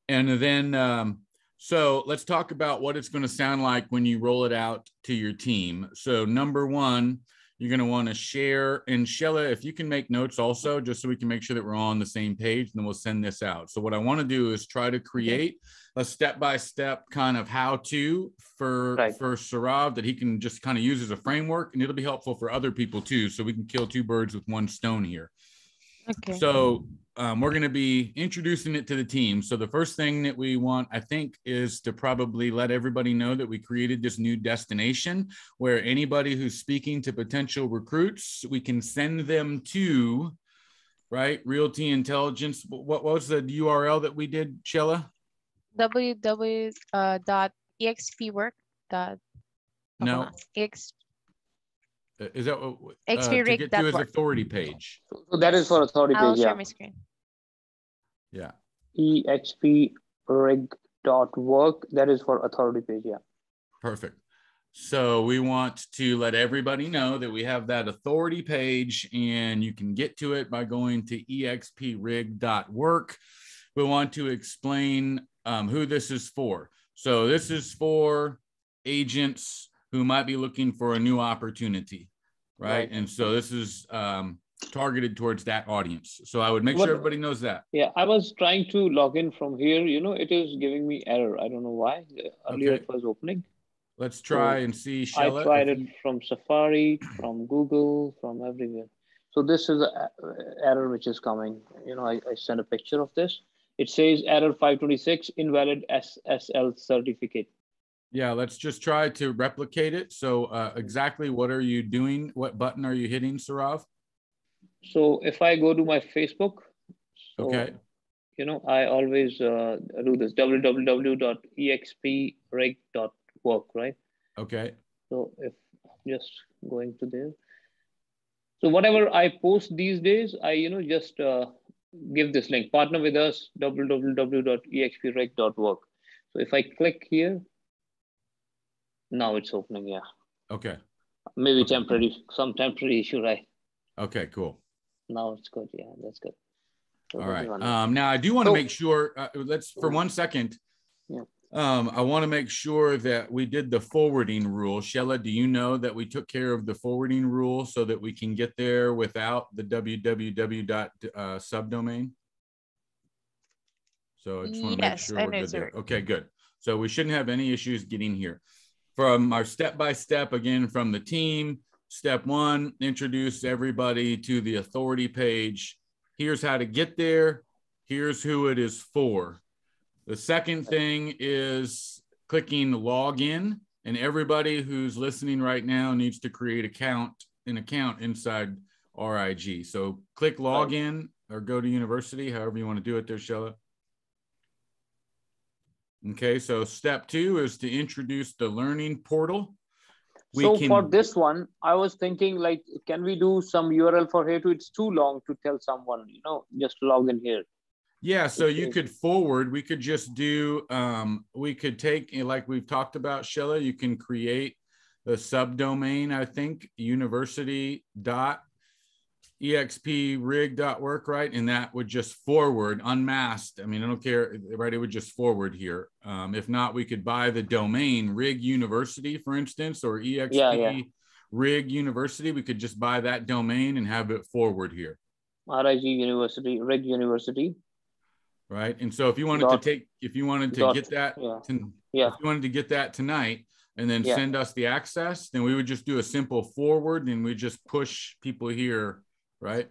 And then, so let's talk about what it's going to sound like when you roll it out to your team. So number one, you're going to want to share. And Shella, if you can make notes also, just so we can make sure that we're all on the same page, then we'll send this out. So what I want to do is try to create a step-by-step kind of how-to for Saurav that he can just kind of use as a framework, and it'll be helpful for other people too. So we can kill two birds with one stone here. Okay. So we're going to be introducing it to the team. So the first thing that we want, I think, is to probably let everybody know that we created this new destination where anybody who's speaking to potential recruits, we can send them to, right? Realty Intelligence. What was the URL that we did, Shella? www.expwork. No. Is that what to get to his authority page? So that is for authority page. I'll share my screen. Yeah. exprig.work. That is for authority page. Yeah. Perfect. So we want to let everybody know that we have that authority page, and you can get to it by going to exprig.work. We want to explain who this is for. So this is for agents who might be looking for a new opportunity, right? And so this is targeted towards that audience. So I would make sure everybody knows that. Yeah, I was trying to log in from here. You know, it is giving me error. I don't know why. Earlier it was opening. Let's try and see, Shella. I tried it from Safari, from Google, from everywhere. So this is an error which is coming. You know, I sent a picture of this. It says error 526, invalid SSL certificate. Yeah, let's just try to replicate it. So exactly what are you doing? What button are you hitting, Saurav? So if I go to my Facebook, you know, I always do this, www.expreg.work, right? Okay. So if just going to there. So whatever I post these days, I, you know, just give this link, partner with us, www.expreg.work. So if I click here, now it's opening, yeah. Okay. Maybe temporary, some temporary issue, right? Okay, cool. Now it's good, yeah, that's good. So all right. Now I do want to make sure, let's for 1 second. Yeah. I want to make sure that we did the forwarding rule. Shella, do you know that we took care of the forwarding rule so that we can get there without the www subdomain? So I just want to make sure we're good there. Okay, good. So we shouldn't have any issues getting here. From our step-by-step, again, from the team, step one, introduce everybody to the authority page. Here's how to get there. Here's who it is for. The second thing is clicking login, and everybody who's listening right now needs to create an account inside RIG. So click login or go to university, however you want to do it there, Shella. Okay, so step two is to introduce the learning portal. For this one, I was thinking, like, can we do some URL for here too? It's too long to tell someone, you know, just log in here. Yeah, so you could forward, we could just do, we could take, like we've talked about, Shella, you can create a subdomain, I think, university.exprig.work, right? And that would just forward, unmasked. I mean, I don't care, right? It would just forward here. If not, we could buy the domain RIG University, for instance, or EXP RIG University. We could just buy that domain and have it forward here. RIG University, RIG University. Right. And so if you wanted to take, if you wanted to get that, if you wanted to get that tonight and then send us the access, then we would just do a simple forward and we just push people here. Right.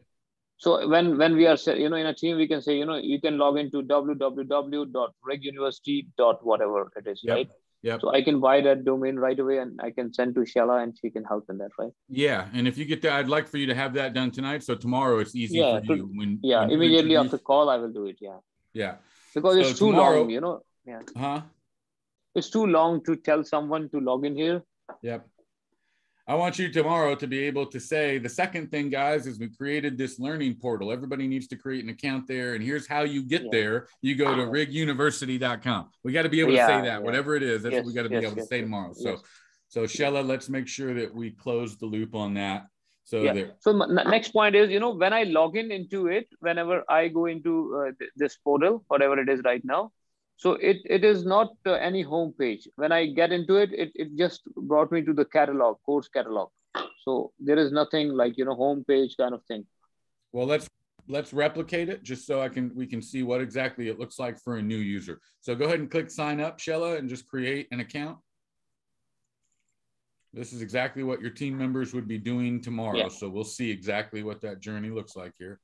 So when we are, you know, in a team, we can say, you know, you can log into www.riguniversity.whatever it is, right? Yep. So I can buy that domain right away and I can send to Shella and she can help in that, right? Yeah. And if you get that, I'd like for you to have that done tonight. So tomorrow it's easy for you. When immediately after call, I will do it. Yeah. Yeah. Because it's too long, you know. Yeah. It's too long to tell someone to log in here. Yep. I want you tomorrow to be able to say, the second thing, guys, is we created this learning portal. Everybody needs to create an account there. And here's how you get there. You go to riguniversity.com. We got to be able to say that, whatever it is. That's what we got to be able to say tomorrow. So Shella, let's make sure that we close the loop on that. So yeah. there. So next point is, when I log into it, whenever I go into this portal, whatever it is right now, so it is not any home page. When I get into it, it just brought me to the catalog, course catalog. So there is nothing like, home page kind of thing. Well, let's replicate it just so we can see what exactly it looks like for a new user. So go ahead and click sign up, Shella, and just create an account. This is exactly what your team members would be doing tomorrow. Yeah. So we'll see exactly what that journey looks like here.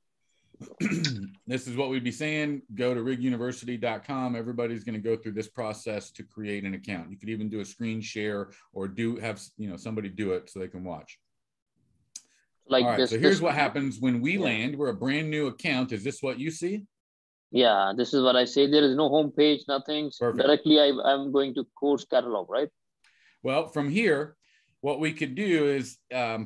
This is what we'd be saying. Go to riguniversity.com. Everybody's going to go through this process to create an account. You could even do a screen share or have somebody do it so they can watch. Like all right, so here's what happens when we land. We're a brand new account. Is this what you see? Yeah, this is what I say. There is no home page, nothing. Perfect. Directly, I'm going to course catalog, right? Well, from here, what we could do is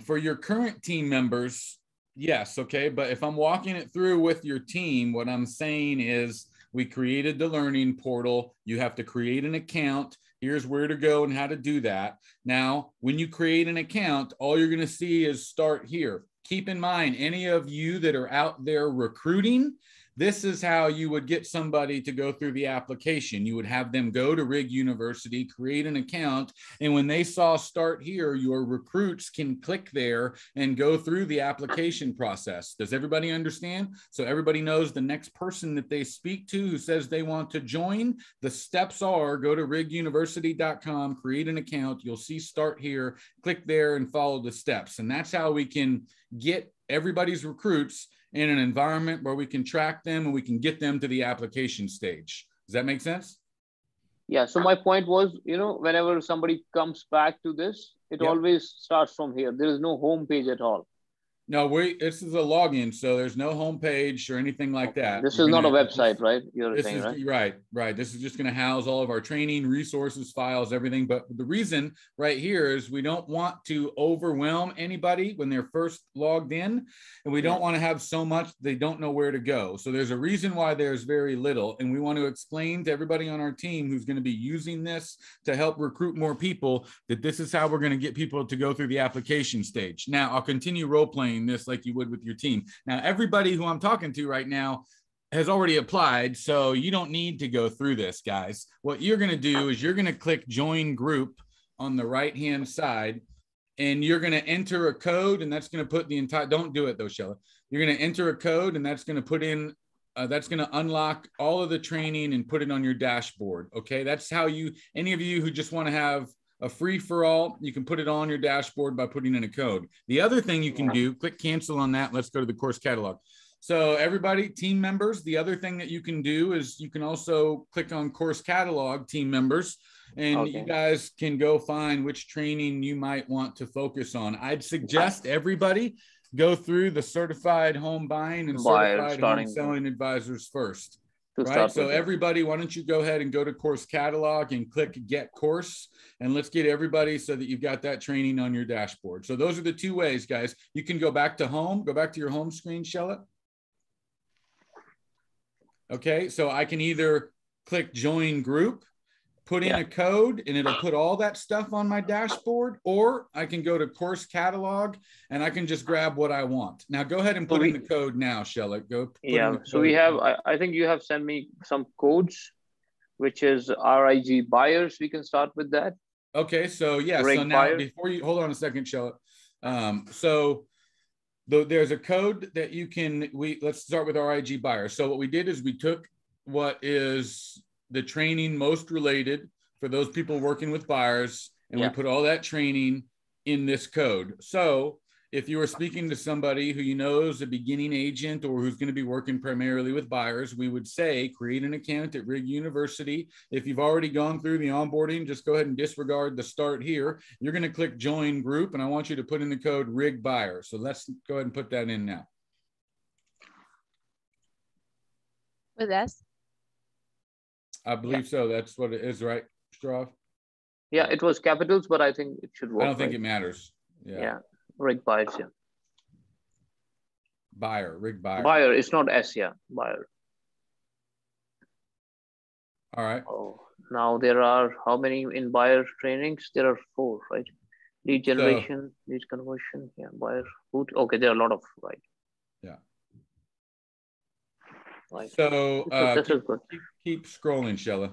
for your current team members, yes, okay. But if I'm walking it through with your team, what I'm saying is we created the learning portal. You have to create an account. Here's where to go and how to do that. Now, when you create an account, all you're going to see is start here. Keep in mind, any of you that are out there recruiting, this is how you would get somebody to go through the application. You would have them go to Rig University, create an account, and when they saw start here, your recruits can click there and go through the application process. Does everybody understand? So everybody knows the next person that they speak to who says they want to join, the steps are go to riguniversity.com, create an account, you'll see start here, click there and follow the steps. And that's how we can get everybody's recruits in an environment where we can track them and we can get them to the application stage. Does that make sense? Yeah. So my point was, whenever somebody comes back to this, it always starts from here. There is no home page at all. No, this is a login, so there's no home page or anything like that. This is not a website, right? You're saying, right? Right. This is just going to house all of our training, resources, files, everything. But the reason right here is we don't want to overwhelm anybody when they're first logged in, and we don't want to have so much they don't know where to go. So there's a reason why there's very little, and we want to explain to everybody on our team who's going to be using this to help recruit more people that this is how we're going to get people to go through the application stage. Now, I'll continue role playing this like you would with your team. Now, everybody who I'm talking to right now has already applied, so you don't need to go through this, guys. What you're going to do is you're going to click join group on the right hand side, and you're going to enter a code, and that's going to put the entire, don't do it though, Shella. You're going to enter a code, and that's going to put in that's going to unlock all of the training and put it on your dashboard. Okay, that's how any of you who just want to have a free-for-all, you can put it on your dashboard by putting in a code. The other thing you can do, click cancel on that. Let's go to the course catalog. So everybody, team members, the other thing that you can do is you can also click on course catalog, team members, and you guys can go find which training you might want to focus on. I'd suggest everybody go through the certified home buying and certified home selling advisors first. Right. So everybody, why don't you go ahead and go to course catalog and click get course, and let's get everybody so that you've got that training on your dashboard. So those are the two ways, guys. You can go back to home, go back to your home screen, Shella. Okay. So I can either click join group, put in a code, and it'll put all that stuff on my dashboard, or I can go to course catalog and I can just grab what I want. Now go ahead and put in the code now, Shella. Go. So we have, I think you have sent me some codes, which is RIG buyers. We can start with that. Okay. So yeah. So now before you, hold on a second, Shella. So there's a code that you can, let's start with RIG buyers. So what we did is we took what is the training most related for those people working with buyers, and we put all that training in this code. So if you are speaking to somebody who you know is a beginning agent or who's going to be working primarily with buyers, we would say create an account at Rig University. If you've already gone through the onboarding, just go ahead and disregard the start here. You're going to click join group, and I want you to put in the code Rig Buyer. So let's go ahead and put that in now. With S? I believe so. That's what it is, right, Strav? Yeah, it was capitals, but I think it should work. I don't think it matters. Yeah. Rig buyers, Buyer, Rig Buyer. Buyer, it's not S, buyer. All right. Oh, now there are how many in buyer trainings? There are 4, right? Lead generation, lead conversion, yeah, buyer route. Okay, there are a lot of, right. Yeah. Right. So this is good. Keep scrolling, Shella.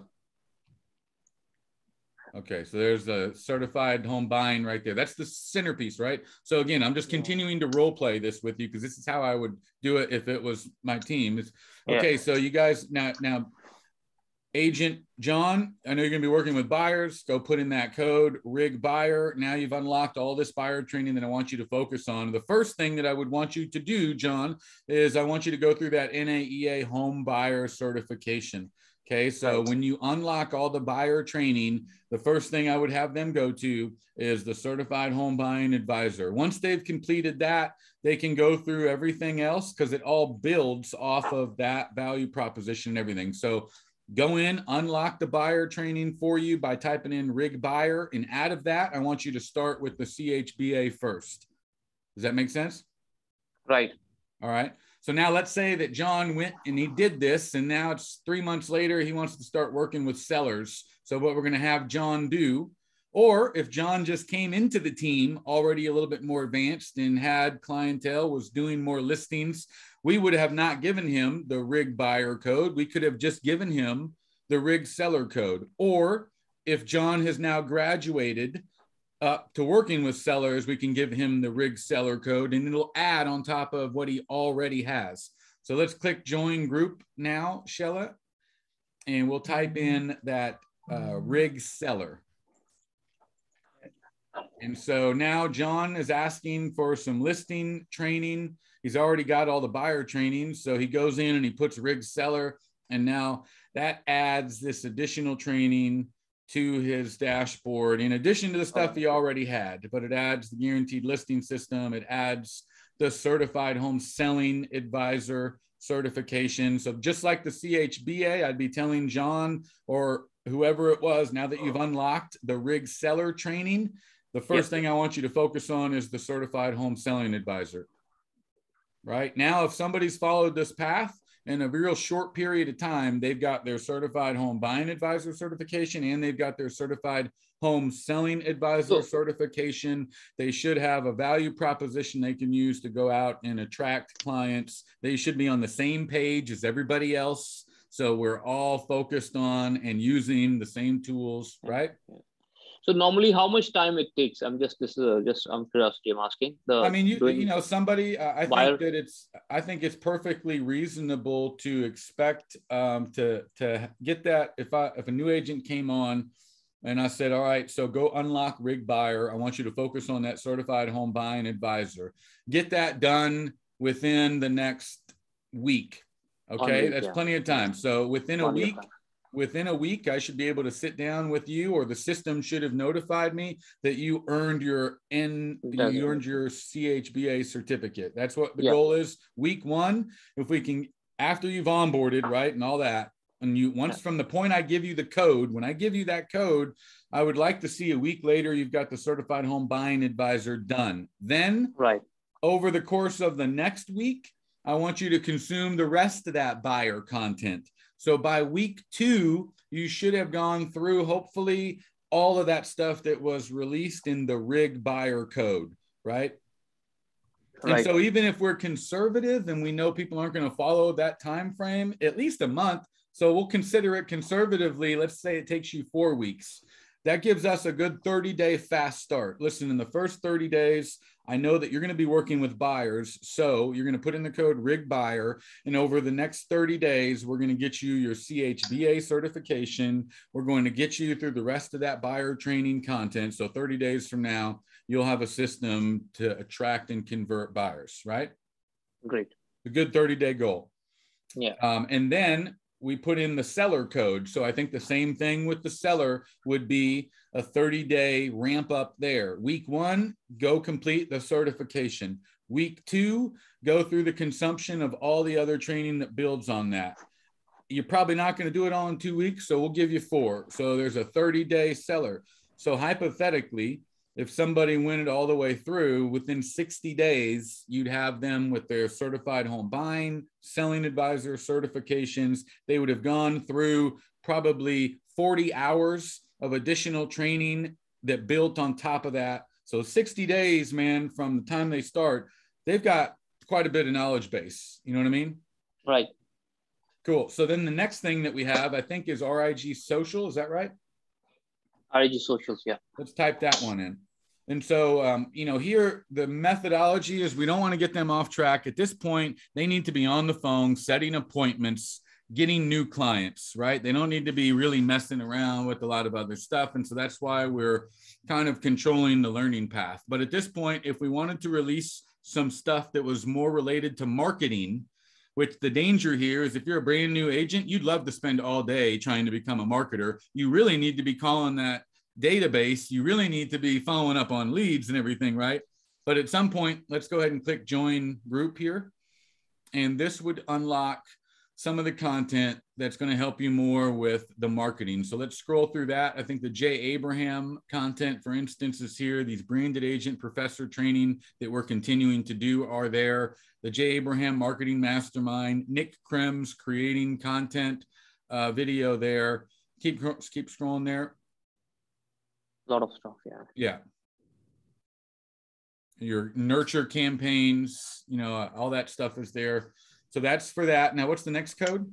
Okay, so there's the certified home buying right there. That's the centerpiece, right? So again, I'm just continuing to role play this with you because this is how I would do it if it was my team. It's, okay, so you guys now Agent John, I know you're going to be working with buyers. Go put in that code, rig buyer. Now you've unlocked all this buyer training that I want you to focus on. The first thing that I would want you to do, John, is I want you to go through that NAEA home buyer certification. Okay, so when you unlock all the buyer training, the first thing I would have them go to is the Certified Home Buying Advisor. Once they've completed that, they can go through everything else because it all builds off of that value proposition and everything. So go in, unlock the buyer training for you by typing in rig buyer. And out of that, I want you to start with the CHBA first. Does that make sense? Right. All right. So now let's say that John went and he did this, and now it's 3 months later, he wants to start working with sellers. So what we're going to have John do, or if John just came into the team already a little bit more advanced and had clientele, was doing more listings, we would have not given him the rig buyer code. We could have just given him the rig seller code. Or if John has now graduated up to working with sellers, we can give him the rig seller code and it'll add on top of what he already has. So let's click join group now, Shella, and we'll type in that rig seller. And so now John is asking for some listing training. He's already got all the buyer training. So he goes in and he puts rig seller. And now that adds this additional training to his dashboard in addition to the stuff he already had, but it adds the guaranteed listing system. It adds the certified home selling advisor certification. So just like the CHBA, I'd be telling John or whoever it was, now that you've unlocked the rig seller training, the first thing I want you to focus on is the certified home selling advisor. Right now, if somebody's followed this path in a real short period of time, they've got their certified home buying advisor certification and they've got their certified home selling advisor certification. They should have a value proposition they can use to go out and attract clients. They should be on the same page as everybody else. So we're all focused on and using the same tools, right? So normally, how much time it takes? I'm just I'm curiosity. I'm asking. I mean, you know, somebody. I think that I think it's perfectly reasonable to expect to get that. If a new agent came on, and I said, all right, so go unlock rig buyer. I want you to focus on that certified home buying advisor. Get that done within the next week. Okay, that's plenty of time. So within a week, I should be able to sit down with you, or the system should have notified me that you earned your CHBA certificate. That's what the goal is. Week 1, if we can, after you've onboarded, right, and all that, and once from the point I give you the code, when I give you that code, I would like to see a week later you've got the certified home buying advisor done. Then, over the course of the next week, I want you to consume the rest of that buyer content. So by week 2, you should have gone through, hopefully, all of that stuff that was released in the rig buyer code, right? And so even if we're conservative and we know people aren't going to follow that time frame, at least a month, so we'll consider it conservatively. Let's say it takes you 4 weeks. That gives us a good 30-day fast start. Listen, in the first 30 days, I know that you're going to be working with buyers. So you're going to put in the code rig buyer. And over the next 30 days, we're going to get you your CHBA certification. We're going to get you through the rest of that buyer training content. So 30 days from now, you'll have a system to attract and convert buyers, right? Great. A good 30-day goal. Yeah. And then we put in the seller code. So I think the same thing with the seller would be a 30-day ramp up there. Week 1, go complete the certification. Week 2, go through the consumption of all the other training that builds on that. You're probably not going to do it all in 2 weeks, so we'll give you 4. So there's a 30-day seller. So hypothetically, if somebody went it all the way through, within 60 days, you'd have them with their certified home buying, selling advisor certifications. They would have gone through probably 40 hours of additional training that built on top of that. So 60 days, man, from the time they start, they've got quite a bit of knowledge base. You know what I mean? Right. Cool. So then the next thing that we have, I think, is RIG Social. Is that right? RIG Socials, yeah. Let's type that one in. And so, here the methodology is we don't want to get them off track. At this point, they need to be on the phone, setting appointments, getting new clients, right? They don't need to be really messing around with a lot of other stuff. And so that's why we're kind of controlling the learning path. But at this point, if we wanted to release some stuff that was more related to marketing, which the danger here is if you're a brand new agent, you'd love to spend all day trying to become a marketer. You really need to be calling that database. You really need to be following up on leads and everything, right? But at some point, let's go ahead and click join group here. And this would unlock some of the content that's going to help you more with the marketing. So let's scroll through that. I think the Jay Abraham content, for instance, is here. These branded agent professor training that we're continuing to do are there. The Jay Abraham Marketing Mastermind, Nick Krim's creating content video there. Keep scrolling there. A lot of stuff, yeah. Yeah. Your nurture campaigns, all that stuff is there. So that's for that. Now, what's the next code?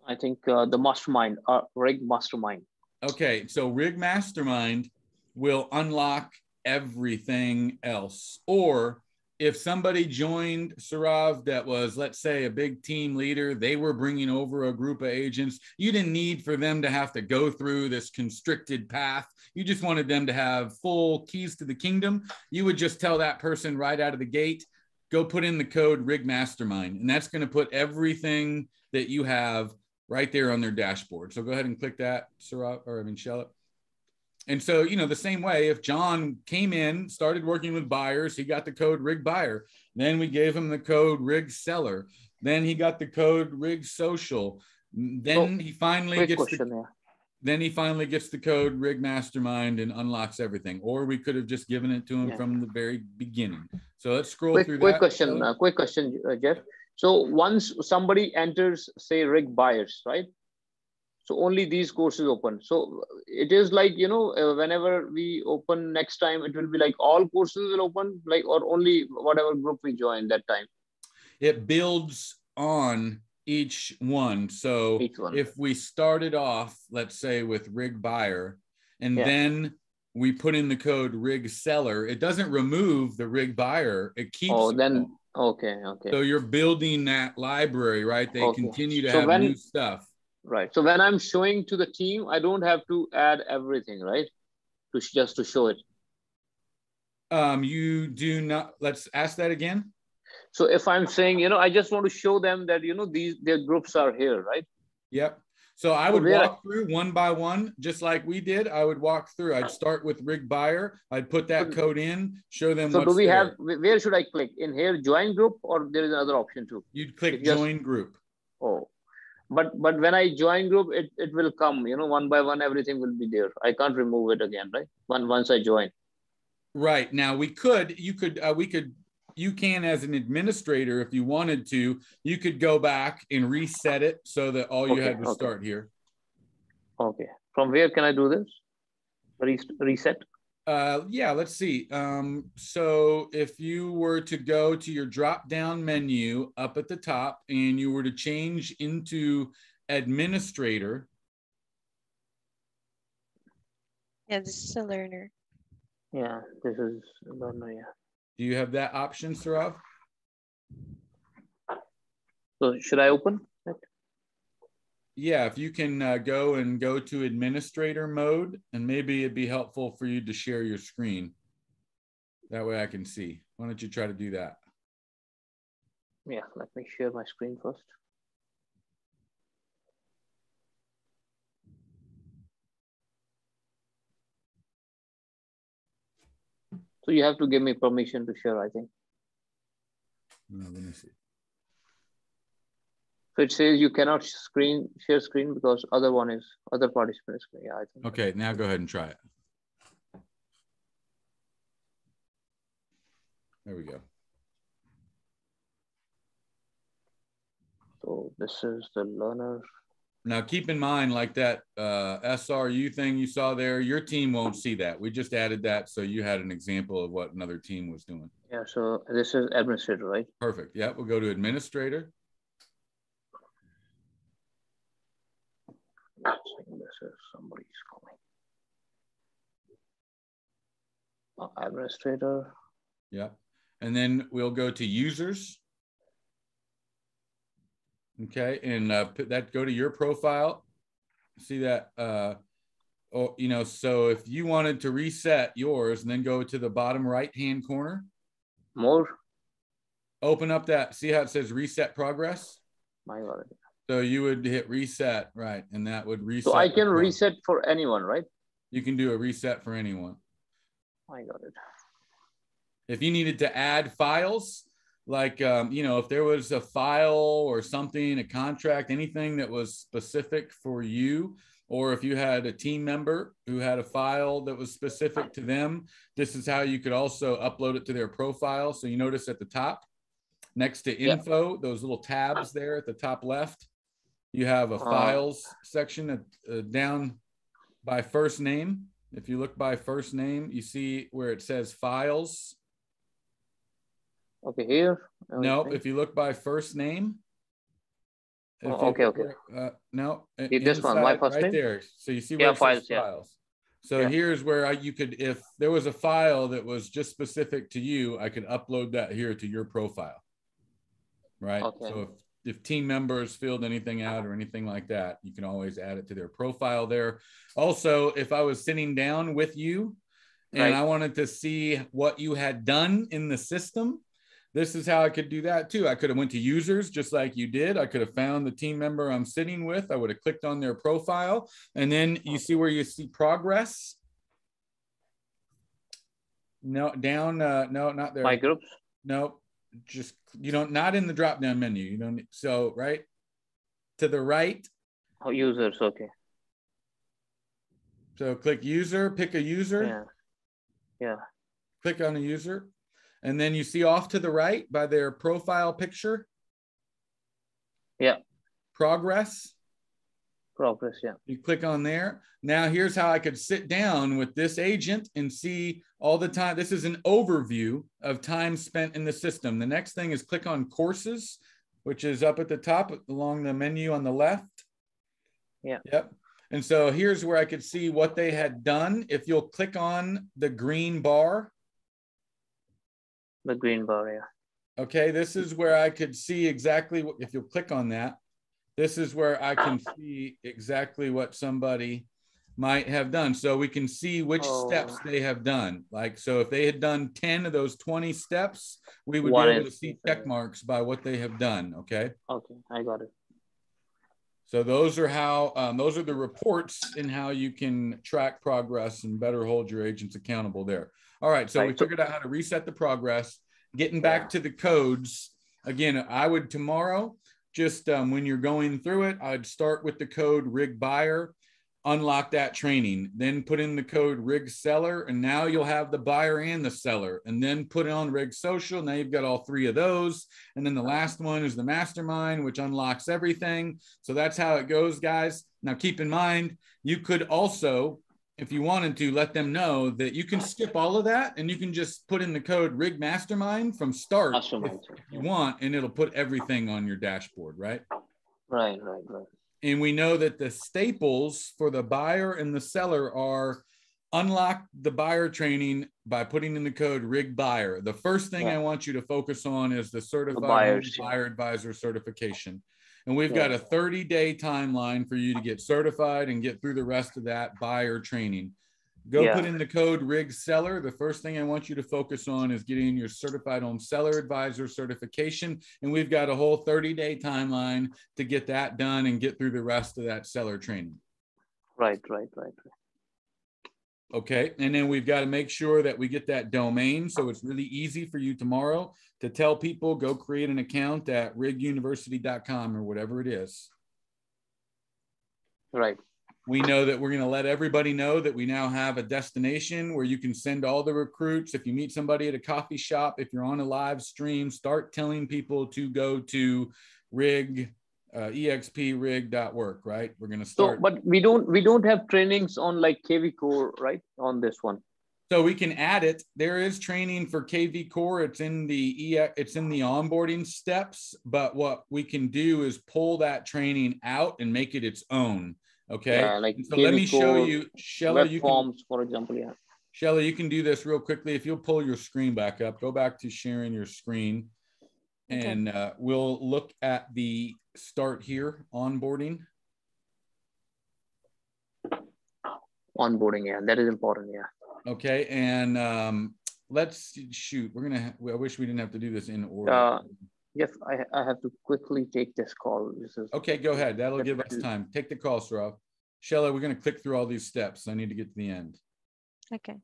I think the mastermind, Rig Mastermind. Okay, so Rig Mastermind will unlock everything else. Or if somebody joined Sarav that was, let's say, a big team leader, they were bringing over a group of agents, you didn't need for them to have to go through this constricted path. You just wanted them to have full keys to the kingdom. You would just tell that person right out of the gate, go put in the code Rig Mastermind. And that's going to put everything that you have right there on their dashboard. So go ahead and click that, Shell it. And so, the same way, if John came in, started working with buyers, he got the code Rig Buyer. Then we gave him the code Rig Seller. Then he got the code Rig Social. Then he finally gets the code Rig Mastermind and unlocks everything. Or we could have just given it to him from the very beginning. So let's scroll through that. Quick question, Jeff. So once somebody enters, say, Rig Buyers, right? So only these courses open. So it is like, whenever we open next time, it will be like all courses will open, like, or only whatever group we join that time. It builds on each one. So if we started off, let's say, with Rig Buyer, and then we put in the code Rig Seller, it doesn't remove the Rig Buyer. It keeps. Oh, then, okay. So you're building that library, right? They continue to have new stuff. Right. So when I'm showing to the team, I don't have to add everything, right? Just to show it. You do not. Let's ask that again. So if I'm saying, I just want to show them that, their groups are here, right? Yep. So I would walk through one by one, just like we did. I would walk through. I'd start with Rig Buyer. I'd put that code in, show them what's there. Where should I click? In here, join group, or there is another option too? You'd click join group. Oh. But when I join group, it will come, one by one, everything will be there. I can't remove it again, right? Once I join. Right. Now you can, as an administrator, if you wanted to, you could go back and reset it so that all you had was start here. Okay. From where can I do this? Reset? Yeah, let's see. So if you were to go to your drop-down menu up at the top and you were to change into administrator. Yeah, this is a learner. Yeah, this is a learner, yeah. Do you have that option, Sarav? So should I open it? Yeah, if you can go to administrator mode, and maybe it'd be helpful for you to share your screen. That way I can see. Why don't you try to do that? Yeah, let me share my screen first. So you have to give me permission to share, I think. No, let me see. So it says you cannot share screen because other participants. Yeah, I think. Okay, now go ahead and try it. There we go. So this is the learner. Now, keep in mind, like that SRU thing you saw there, your team won't see that. We just added that so you had an example of what another team was doing. Yeah, so this is administrator, right? Perfect. Yeah, we'll go to administrator. This is somebody's calling. Oh, administrator. Yeah. And then we'll go to users. Okay, and put that, go to your profile. See that, oh, you know, so if you wanted to reset yours and then go to the bottom right-hand corner. More. Open up that, see how it says reset progress? My God. So you would hit reset, right? And that would reset. So I can reset for anyone, right? You can do a reset for anyone. I got it. If you needed to add files, like, you know, if there was a file or something, a contract, anything that was specific for you, or if you had a team member who had a file that was specific to them, this is how you could also upload it to their profile. So you notice at the top, next to info, those little tabs there at the top left, you have a files section down by first name. If you look by first name, you see where it says files. Okay, here. No, if you look by first name. Okay. No, this one, my first right name? there. So you see where it says files. So here's where you could, if there was a file that was just specific to you, I could upload that here to your profile. Right. Okay. So if team members filled anything out or anything like that, you can always add it to their profile there. Also, if I was sitting down with you and I wanted to see what you had done in the system, this is how I could do that too. I could have went to users just like you did. I could have found the team member I'm sitting with. I would have clicked on their profile, and then you see where you see progress. No, down. No, not there. My groups. No, just, you don't, not in the drop down menu. You don't. So right to the right. Oh, users. Okay. So click user. Pick a user. Yeah. Click on a user. And then you see off to the right by their profile picture. Yeah. Progress. Yeah. You click on there. Now here's how I could sit down with this agent and see all the time. This is an overview of time spent in the system. The next thing is click on courses, which is up at the top along the menu on the left. Yeah. Yep. And so here's where I could see what they had done. If you'll click on the green bar. The green bar, yeah. Okay, this is where I could see exactly what, if you'll click on that, this is where I can see exactly what somebody might have done. So we can see which steps they have done. Like, so if they had done 10 of those 20 steps, we would be able to see check marks by what they have done. Okay. Okay, I got it. So those are how, those are the reports and how you can track progress and better hold your agents accountable there. All right, so we figured out how to reset the progress. Getting back to the codes, again, I would tomorrow, just when you're going through it, I'd start with the code rig buyer, unlock that training, then put in the code rig seller, and now you'll have the buyer and the seller, and then put it on rig social. Now you've got all three of those. And then the last one is the mastermind, which unlocks everything. So that's how it goes, guys. Now keep in mind, you could also, if you wanted to, let them know that you can skip all of that and you can just put in the code rig mastermind from start if you want, and it'll put everything on your dashboard, right? Right. And we know that the staples for the buyer and the seller are unlock the buyer training by putting in the code rig buyer. The first thing I want you to focus on is the certified buyer advisor certification. And we've got a 30-day timeline for you to get certified and get through the rest of that buyer training. Go put in the code rig seller. The first thing I want you to focus on is getting your certified home seller advisor certification. And we've got a whole 30-day timeline to get that done and get through the rest of that seller training. Right. Okay, and then we've got to make sure that we get that domain. So it's really easy for you tomorrow to tell people, go create an account at riguniversity.com or whatever it is. Right. We know that we're going to let everybody know that we now have a destination where you can send all the recruits. If you meet somebody at a coffee shop, if you're on a live stream, start telling people to go to rig exprig.work, right? We're going to So, start. but we don't have trainings on like KV Core, right? On this one. So we can add it. There is training for KV Core. It's in the onboarding steps. But what we can do is pull that training out and make it its own. Okay. Yeah, like so KV let me Core, show you, Shella. Web forms, for example. Yeah. Shella, you can do this real quickly. If you'll pull your screen back up, go back to sharing your screen, and we'll look at the start here onboarding. Onboarding, yeah, that is important. Yeah. Okay, and let's shoot. We're gonna. I wish we didn't have to do this in order. Yes, I have to quickly take this call. This is okay. Go ahead. That'll give us time. Take the call, Sarav. Shella, we're gonna click through all these steps. I need to get to the end. Okay.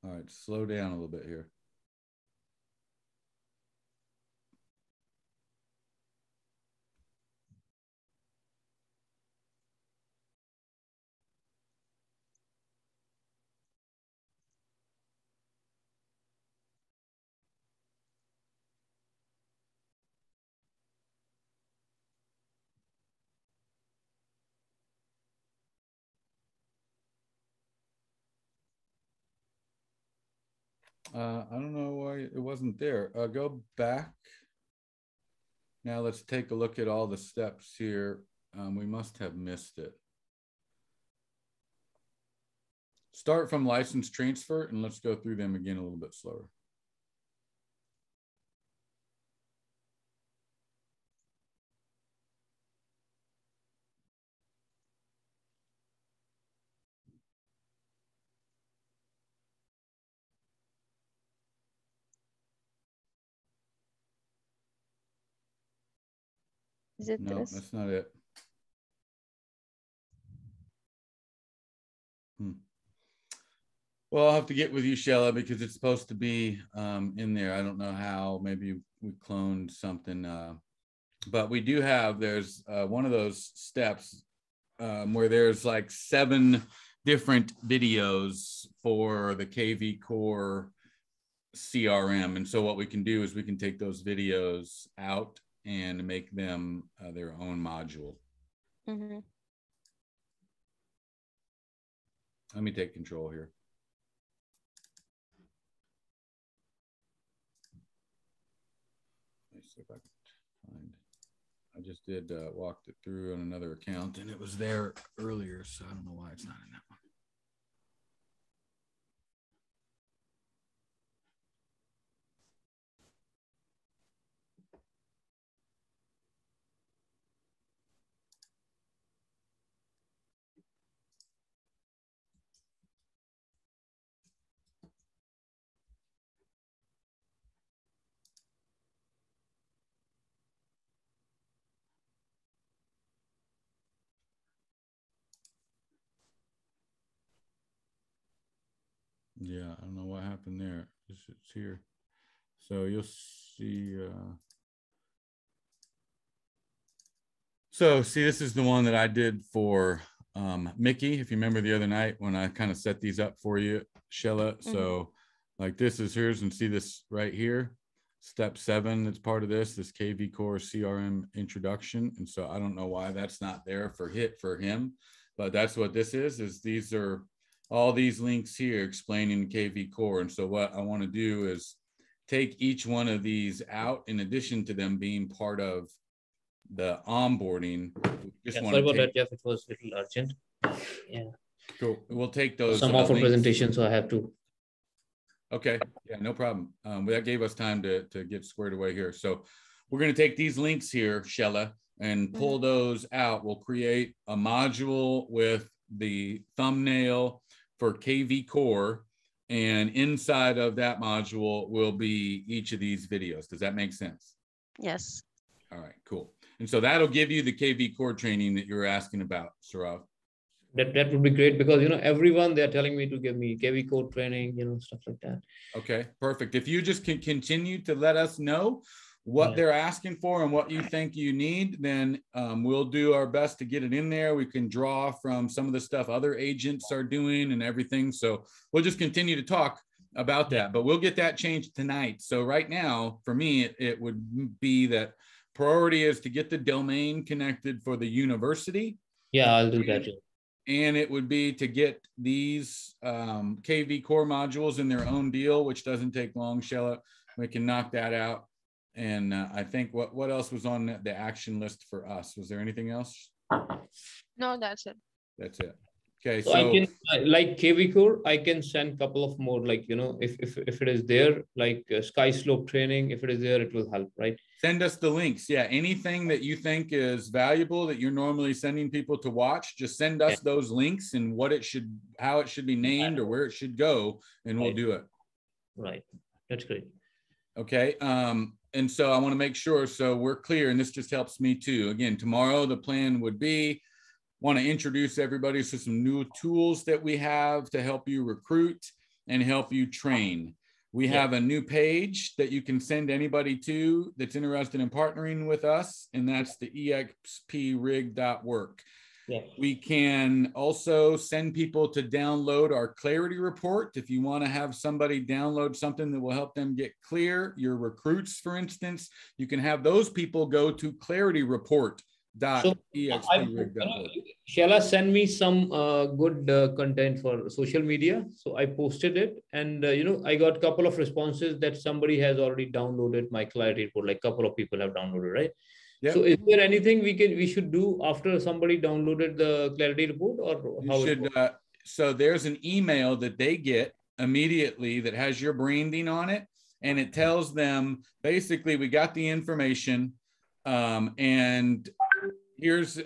All right, slow down a little bit here. I don't know why it wasn't there. Go back. Now let's take a look at all the steps here. We must have missed it. Start from license transfer and let's go through them again a little bit slower. Is it No, this? that's not it. Well, I'll have to get with you, Shella, because it's supposed to be in there. I don't know how. Maybe we cloned something. But we do have, there's one of those steps where there's like 7 different videos for the KV Core CRM. And so what we can do is we can take those videos out and make them their own module. Mm-hmm. Let me take control here. Let me see if I can find. I just did walked it through on another account and it was there earlier, so I don't know why it's not in that one. Yeah, I don't know what happened there. It's here. So you'll see. So see, this is the one that I did for Mickey. If you remember the other night when I kind of set these up for you, Shella. Mm-hmm. So like this is hers, and see this right here. Step 7, that's part of this KV Core CRM introduction. And so I don't know why that's not there for him, but that's what this is these are all these links here explaining KV Core. And so what I want to do is take each one of these out in addition to them being part of the onboarding. Sorry about that, Jeff. It was a little urgent. Yeah. Cool. We'll take those. Some of our presentation, so I have to. Okay. Yeah, no problem. That gave us time to get squared away here. So we're going to take these links here, Shella, and pull those out. We'll create a module with the thumbnail for KV Core, and inside of that module will be each of these videos. Does that make sense? Yes. All right, cool. And so that'll give you the KV core training that you were asking about, Saurav. That would be great, because everyone, they're telling me to give me KV code training, stuff like that. Okay, perfect. If you just can continue to let us know what they're asking for and what you think you need, then we'll do our best to get it in there. We can draw from some of the stuff other agents are doing and everything. So we'll just continue to talk about that, but we'll get that changed tonight. So right now, for me, it would be that priority is to get the domain connected for the university. Yeah, I'll do that. And it would be to get these KV core modules in their own deal, which doesn't take long, Shella. We can knock that out. And I think what else was on the action list for us? Was there anything else? No, that's it. That's it. Okay, so I can, like KV core, I can send a couple of more, like, if it is there, like sky slope training, if it is there, it will help, right? Send us the links. Yeah, anything that you think is valuable that you're normally sending people to watch, just send us those links and how it should be named or where it should go, and we'll do it. Right, that's great. Okay, and so I want to make sure, so we're clear, and this just helps me too. Again, tomorrow the plan would be, want to introduce everybody to some new tools that we have to help you recruit and help you train. We have a new page that you can send anybody to that's interested in partnering with us, and that's the exprig.work. Yeah. We can also send people to download our clarity report. If you want to have somebody download something that will help them get clear, your recruits, for instance, you can have those people go to clarity.report. Shall I send me some good content for social media? So I posted it, and I got a couple of responses that somebody has already downloaded my clarity report. Like a couple of people have downloaded, right? Yep. So is there anything we should do after somebody downloaded the clarity report, or how you should? So there's an email that they get immediately that has your branding on it, and it tells them basically we got the information, and here's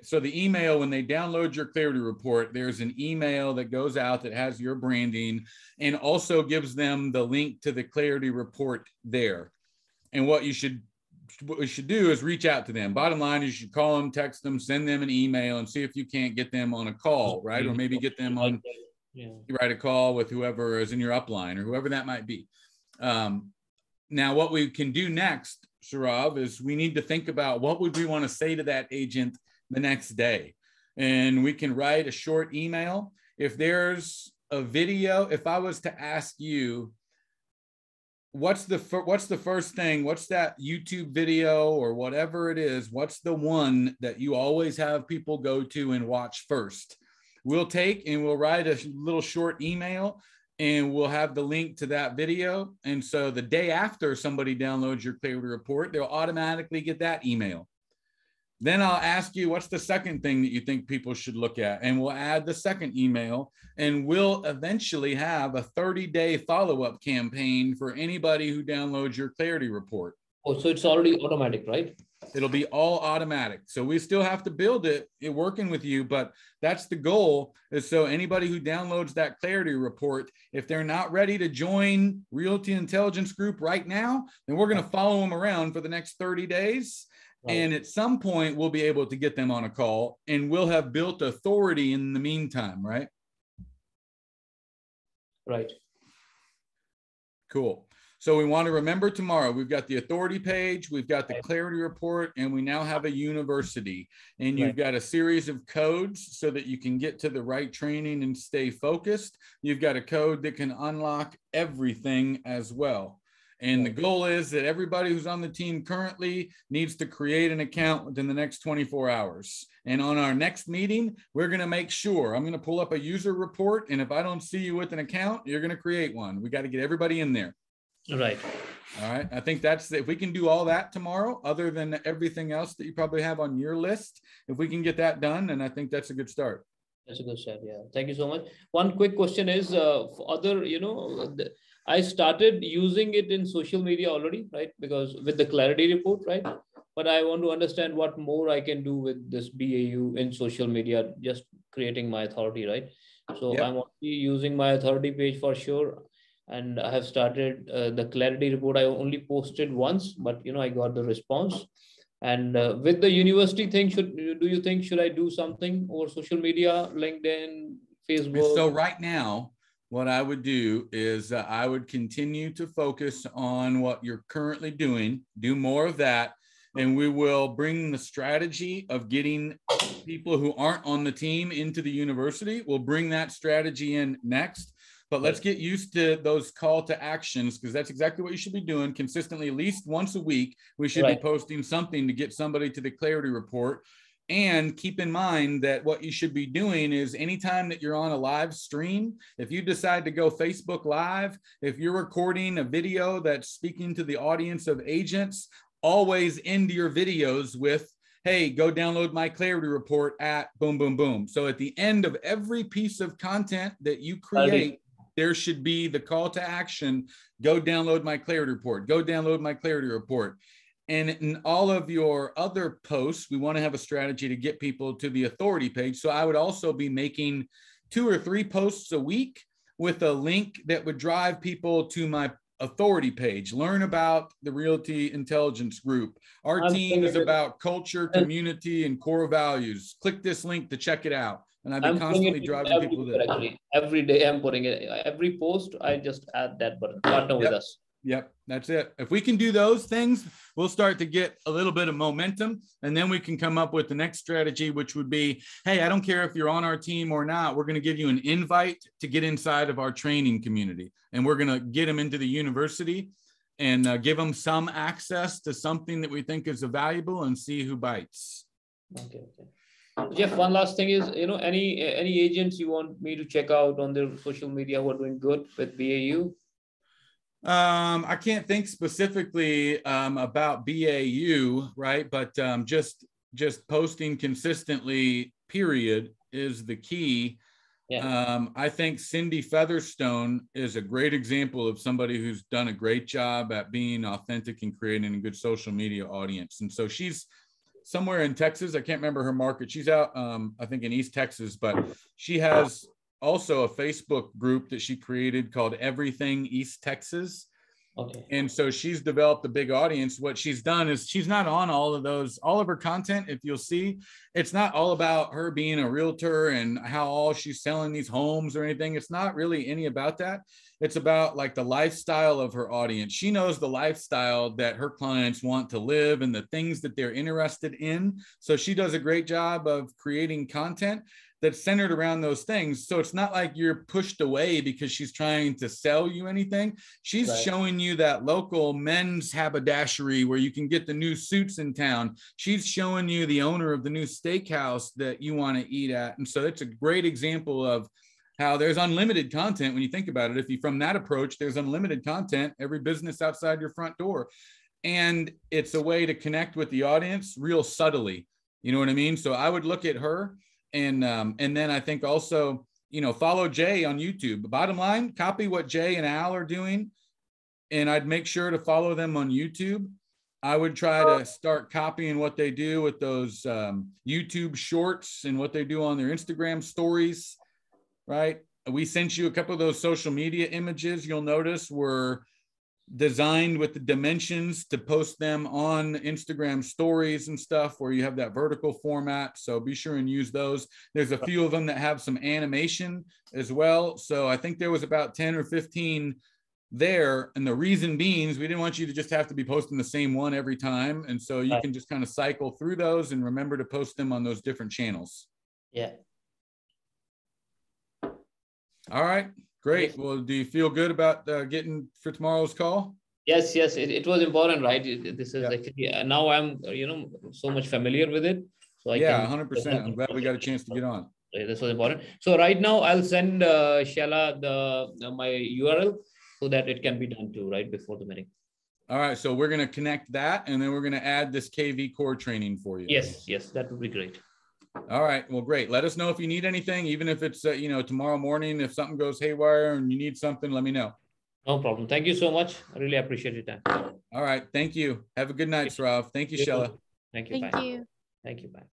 so the email, when they download your clarity report, there's an email that goes out that has your branding and also gives them the link to the clarity report there. And what we should do is reach out to them. Bottom line is you should call them, text them, send them an email, and see if you can't get them on a call, right? Or maybe get them on, write a call with whoever is in your upline or whoever that might be. Now, what we can do next, Saurav, is we need to think about what would we want to say to that agent the next day. And we can write a short email. If there's a video, if I was to ask you, what's the first thing, what's that YouTube video or whatever it is, what's the one that you always have people go to and watch first? We'll take and we'll write a little short email, and we'll have the link to that video. And so the day after somebody downloads your clarity report, they'll automatically get that email. Then I'll ask you, what's the second thing that you think people should look at? And we'll add the second email, and we'll eventually have a 30-day follow-up campaign for anybody who downloads your clarity report. Oh, so it's already automatic, right? It'll be all automatic. So we still have to build it working with you, but that's the goal, is so anybody who downloads that clarity report, if they're not ready to join Realty Intelligence Group right now, then we're going to follow them around for the next 30 days. Right. And at some point we'll be able to get them on a call, and we'll have built authority in the meantime, right? Right. Cool. So we want to remember tomorrow, we've got the authority page, we've got the clarity report, and we now have a university, and you've got a series of codes so that you can get to the right training and stay focused. You've got a code that can unlock everything as well. And the goal is that everybody who's on the team currently needs to create an account within the next 24 hours. And on our next meeting, we're going to make sure, I'm going to pull up a user report, and if I don't see you with an account, you're going to create one. We got to get everybody in there. Right. All right. I think that's, if we can do all that tomorrow, other than everything else that you probably have on your list, if we can get that done, then I think that's a good start. That's a good start. Yeah. Thank you so much. One quick question is for other, I started using it in social media already, right? Because with the clarity report, right? But I want to understand what more I can do with this BAU in social media, just creating my authority, right? So I'm only using my authority page for sure. And I have started the clarity report. I only posted once, but I got the response. And with the university thing, do you think, should I do something over social media, LinkedIn, Facebook? So right now, what I would do is I would continue to focus on what you're currently doing, do more of that, and we will bring the strategy of getting people who aren't on the team into the university. We'll bring that strategy in next. But let's get used to those call to actions, because that's exactly what you should be doing consistently. At least once a week, we should be posting something to get somebody to the Clarity Report. And keep in mind that what you should be doing is anytime that you're on a live stream, if you decide to go Facebook Live, if you're recording a video that's speaking to the audience of agents, always end your videos with, hey, go download my Clarity Report at boom, boom, boom. So at the end of every piece of content that you create, there should be the call to action, go download my Clarity Report, go download my Clarity Report. And in all of your other posts, we want to have a strategy to get people to the authority page. So I would also be making 2 or 3 posts a week with a link that would drive people to my authority page. Learn about the Realty Intelligence Group. Our team is about culture, community, and core values. Click this link to check it out. And I'd be constantly driving people there. Actually, every day I'm putting it, every post, I just add that button, partner with us. Yep, that's it. If we can do those things, we'll start to get a little bit of momentum, and then we can come up with the next strategy, which would be, hey, I don't care if you're on our team or not, we're going to give you an invite to get inside of our training community, and we're going to get them into the university and give them some access to something that we think is valuable and see who bites. Okay. Jeff, one last thing is, any agents you want me to check out on their social media who are doing good with BAU? I can't think specifically about BAU, right? But just posting consistently, period, is the key. Yeah. I think Cindy Featherstone is a great example of somebody who's done a great job at being authentic and creating a good social media audience. And so she's somewhere in Texas. I can't remember her market. She's out, I think, in East Texas, but she has also a Facebook group that she created called Everything East Texas. Okay. And so she's developed a big audience. What she's done is she's not on all of her content. If you'll see, it's not all about her being a realtor and how all she's selling these homes or anything. It's not really any about that. It's about like the lifestyle of her audience. She knows the lifestyle that her clients want to live and the things that they're interested in. So she does a great job of creating content that's centered around those things. So it's not like you're pushed away because she's trying to sell you anything. She's showing you that local men's haberdashery where you can get the new suits in town. She's showing you the owner of the new steakhouse that you want to eat at. And so it's a great example of how there's unlimited content when you think about it. If you, from that approach, there's unlimited content, every business outside your front door. And it's a way to connect with the audience real subtly. You know what I mean? So I would look at her. And then I think also, follow Jay on YouTube. Bottom line, copy what Jay and Al are doing. And I'd make sure to follow them on YouTube. I would try to start copying what they do with those YouTube shorts and what they do on their Instagram stories, right? We sent you a couple of those social media images you'll notice were designed with the dimensions to post them on Instagram stories and stuff where you have that vertical format. So be sure and use those. There's a few of them that have some animation as well. So I think there was about 10 or 15 there. And the reason being is we didn't want you to just have to be posting the same one every time. And so you can just kind of cycle through those and remember to post them on those different channels. Yeah. All right. Great. Well, do you feel good about getting for tomorrow's call? Yes. It was important, right? This is actually, now I'm, so much familiar with it. So I 100%. I'm glad we got a chance to get on. This was important. So right now I'll send Shella my URL so that it can be done too, right, before the meeting. All right. So we're going to connect that, and then we're going to add this KV core training for you. Yes. That would be great. All right. Well, great. Let us know if you need anything, even if it's, tomorrow morning, if something goes haywire and you need something, let me know. No problem. Thank you so much. I really appreciate your time. All right. Thank you. Have a good night, Sarav. Thank you, Shella. Thank you. Thank Bye. you. Thank you. Bye.